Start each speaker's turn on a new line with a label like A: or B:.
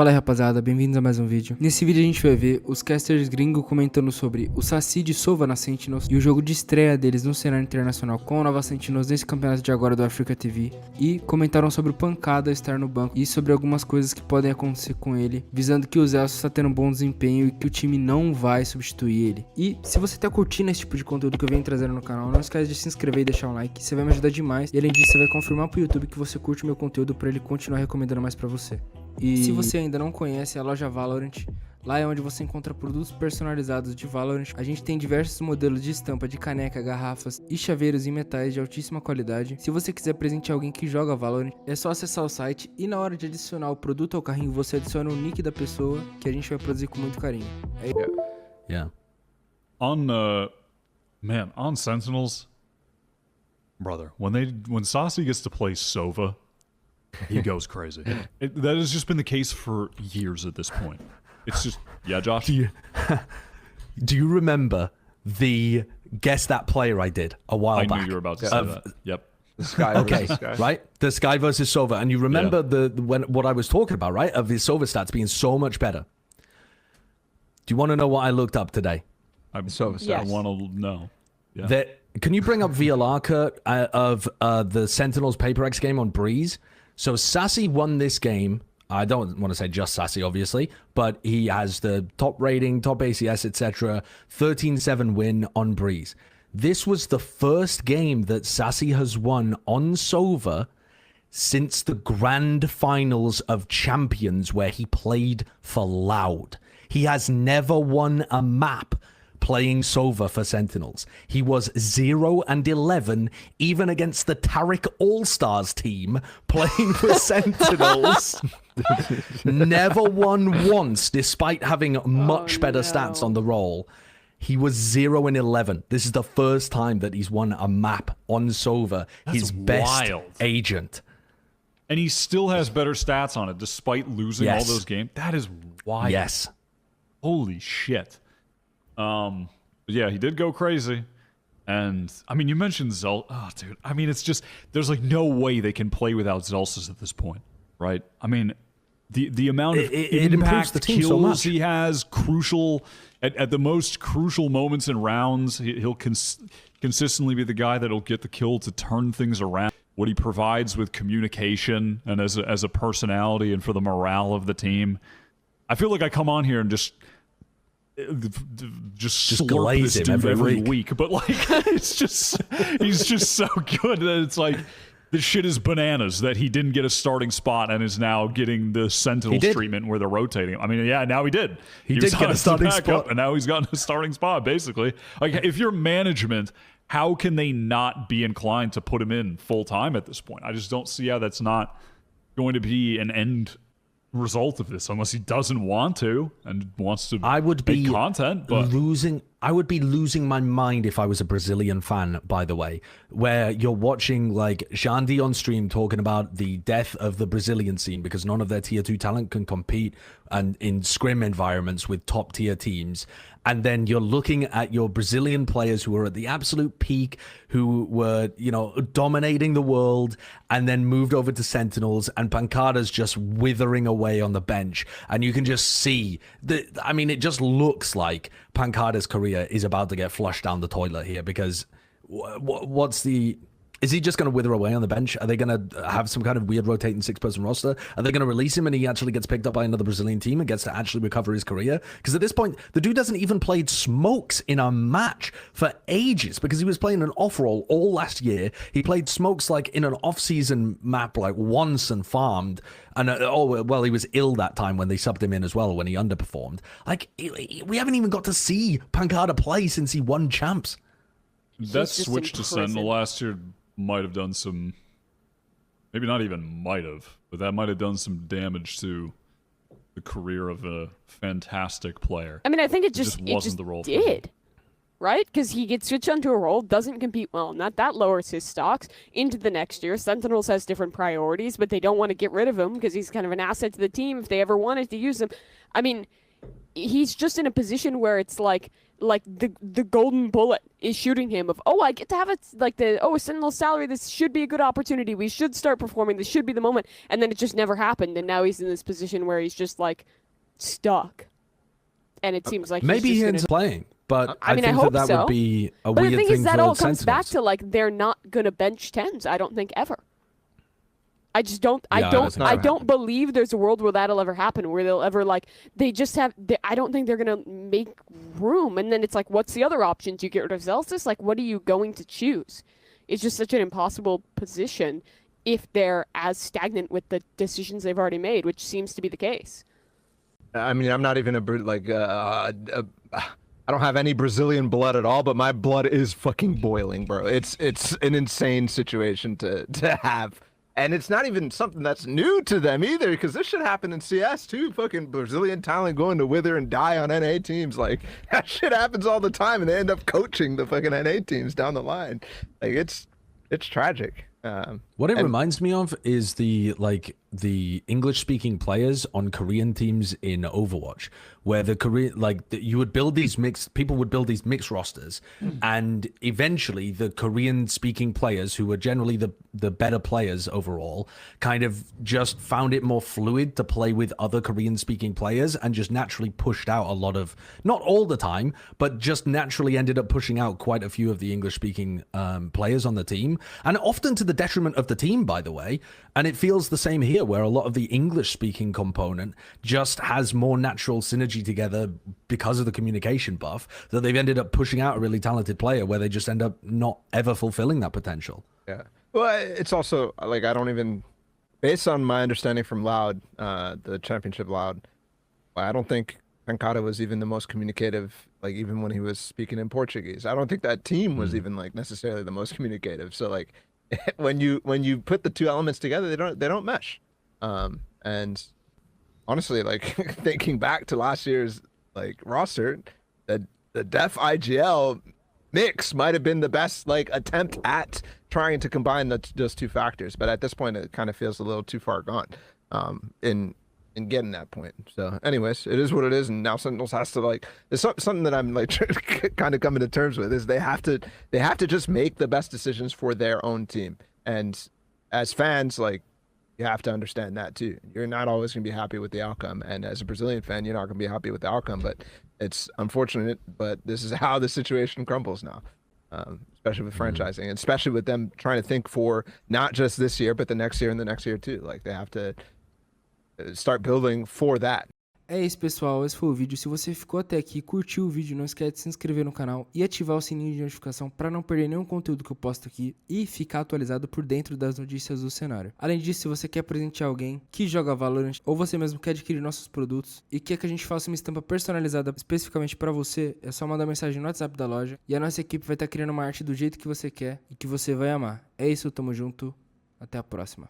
A: Fala aí, rapaziada, bem-vindos a mais um vídeo. Nesse vídeo a gente vai ver os casters gringos comentando sobre o Sacy de SOVA na Sentinels e o jogo de estreia deles no cenário internacional com a nova Sentinels nesse campeonato de agora do Africa TV, e comentaram sobre o Pancada estar no banco e sobre algumas coisas que podem acontecer com ele, visando que o Zelso está tendo um bom desempenho e que o time não vai substituir ele. E se você tá curtindo esse tipo de conteúdo que eu venho trazendo no canal, não esquece de se inscrever e deixar um like, você vai me ajudar demais, e além disso você vai confirmar pro YouTube que você curte o meu conteúdo para ele continuar recomendando mais pra você. E se você ainda não conhece a loja Valorant, lá é onde você encontra produtos personalizados de Valorant. A gente tem diversos modelos de estampa de caneca, garrafas e chaveiros em metais de altíssima qualidade. Se você quiser presentear alguém que joga Valorant, é só acessar o site e na hora de adicionar o produto ao carrinho, você adiciona o nick da pessoa, que a gente vai produzir com muito carinho.
B: Yeah.
C: On Sentinels, brother, when Sacy gets to play SOVA, he goes crazy. That has just been the case for years at this point. It's just, yeah, Josh?
B: Do you remember the Guess That Player I did a while back?
C: I knew you were about to say that. Yep.
D: The Sky versus Sky.
B: Right? The Sky versus SOVA. And you remember what I was talking about, right? Of the SOVA stats being so much better. Do you want to know what I looked up today?
C: I want to know. Yeah.
B: Can you bring up VLR, Kurt, of the Sentinels Paper X game on Breeze? So Sacy won this game. I don't want to say just Sacy, obviously, but he has the top rating, top ACS, etc. 13-7 win on Breeze. This was the first game that Sacy has won on SOVA since the grand finals of Champions, where he played for Loud. He has never won a map playing SOVA for Sentinels. He was 0-11 even against the Tariq All-Stars team playing for Sentinels. Never won once despite having much better stats on the roll. He was 0-11. This is the first time that he's won a map on SOVA.
C: That's
B: his best
C: wild.
B: agent.
C: And he still has better stats on it despite losing all those games. That is wild.
B: Yes.
C: Holy shit. Yeah, he did go crazy. And, I mean, you mentioned Zelsus. Oh, dude. I mean, it's just, there's like no way they can play without Zelsus at this point, right? I mean, the amount of impact
B: the team
C: kills
B: so much.
C: he has, crucial, at the most crucial moments in rounds, he'll consistently be the guy that'll get the kill to turn things around. What he provides with communication and as a personality and for the morale of the team. I feel like I come on here and just slurp this dude every week, but like it's just he's just so good that it's like this shit is bananas that he didn't get a starting spot and is now getting the Sentinels treatment where they're rotating him. I mean, yeah, now he did.
B: He did get a starting spot,
C: and now he's gotten a starting spot. Basically, like if you're management, how can they not be inclined to put him in full time at this point? I just don't see how that's not going to be an end result of this, unless he doesn't want to and wants to make content. But
B: I would be losing my mind if I was a Brazilian fan, by the way, where you're watching like Xandi on stream talking about the death of the Brazilian scene because none of their tier 2 talent can compete and in scrim environments with top tier teams. And then you're looking at your Brazilian players who are at the absolute peak, who were, you know, dominating the world and then moved over to Sentinels, and Pancada's just withering away on the bench. And you can just see that, I mean, it just looks like Pancada's career is about to get flushed down the toilet here because is he just going to wither away on the bench? Are they going to have some kind of weird rotating 6-person roster? Are they going to release him and he actually gets picked up by another Brazilian team and gets to actually recover his career? Because at this point, the dude hasn't even played smokes in a match for ages because he was playing an off-roll all last year. He played smokes like in an off-season map like once and farmed. And he was ill that time when they subbed him in as well when he underperformed. Like, we haven't even got to see Pancada play since he won champs.
C: That switch to Sentinel last year might have done some, maybe not even might have, but that might have done some damage to the career of a fantastic player.
E: I mean, I think it just
C: wasn't the role
E: did, right? Because he gets switched onto a role, doesn't compete well, not that lowers his stocks into the next year. Sentinels has different priorities, but they don't want to get rid of him because he's kind of an asset to the team if they ever wanted to use him. I mean, he's just in a position where it's like like the golden bullet is shooting him of, oh, I get to have a Sentinel salary, this should be a good opportunity, we should start performing, this should be the moment, and then it just never happened, and now he's in this position where he's just like stuck, and it seems like
B: maybe he ends up playing, but I
E: mean,
B: think
E: I hope
B: that
E: so.
B: would be a
E: But
B: weird
E: the thing
B: thing
E: is, that
B: for
E: all comes back
B: Sentinels.
E: to like they're not gonna bench tens. I don't think ever. I just don't.
B: Yeah, that's not
E: I
B: gonna
E: don't believe there's a world where that'll ever happen. Where they'll ever like they just have. I don't think they're gonna make room. And then it's like, what's the other option? Do you get rid of Zelsis? Like, what are you going to choose? It's just such an impossible position if they're as stagnant with the decisions they've already made, which seems to be the case.
D: I mean, I'm not even I don't have any Brazilian blood at all, but my blood is fucking boiling, bro. It's an insane situation to have. And it's not even something that's new to them either, because this shit happened in CS too. Fucking Brazilian talent going to wither and die on NA teams. Like, that shit happens all the time, and they end up coaching the fucking NA teams down the line. Like, it's tragic.
B: What it reminds me of is the English-speaking players on Korean teams in Overwatch, where the Korean you would build these people would build these mixed rosters, and eventually the Korean-speaking players, who were generally the better players overall, kind of just found it more fluid to play with other Korean-speaking players, and just naturally pushed out a lot of, not all the time, but just naturally ended up pushing out quite a few of the English-speaking players on the team, and often to the detriment of the team, by the way. And it feels the same here, where a lot of the English-speaking component just has more natural synergy together because of the communication buff, that they've ended up pushing out a really talented player where they just end up not ever fulfilling that potential.
D: Yeah. Well, it's also, like, I don't even, based on my understanding from Loud, the championship Loud, I don't think Pancada was even the most communicative, like, even when he was speaking in Portuguese. I don't think that team was even, like, necessarily the most communicative. So, like, when you put the two elements together, they don't mesh. And honestly, like, thinking back to last year's like roster, the Def IGL mix might have been the best like attempt at trying to combine those two factors. But at this point, it kind of feels a little too far gone in getting that point. So anyways, it is what it is, and now Sentinels has to, like, it's something that I'm like kind of coming to terms with, is they have to just make the best decisions for their own team. And as fans, like, you have to understand that too. You're not always going to be happy with the outcome, and as a Brazilian fan, you're not going to be happy with the outcome. But it's unfortunate, but this is how the situation crumbles now, especially with franchising, and especially with them trying to think for not just this year, but the next year and the next year too. Like, they have to start building for that.
A: É isso, pessoal, esse foi o vídeo. Se você ficou até aqui, curtiu o vídeo, não esquece de se inscrever no canal e ativar o sininho de notificação para não perder nenhum conteúdo que eu posto aqui e ficar atualizado por dentro das notícias do cenário. Além disso, se você quer presentear alguém que joga Valorant, ou você mesmo quer adquirir nossos produtos e quer que a gente faça uma estampa personalizada especificamente para você, é só mandar mensagem no WhatsApp da loja e a nossa equipe vai estar criando uma arte do jeito que você quer e que você vai amar. É isso, tamo junto, até a próxima.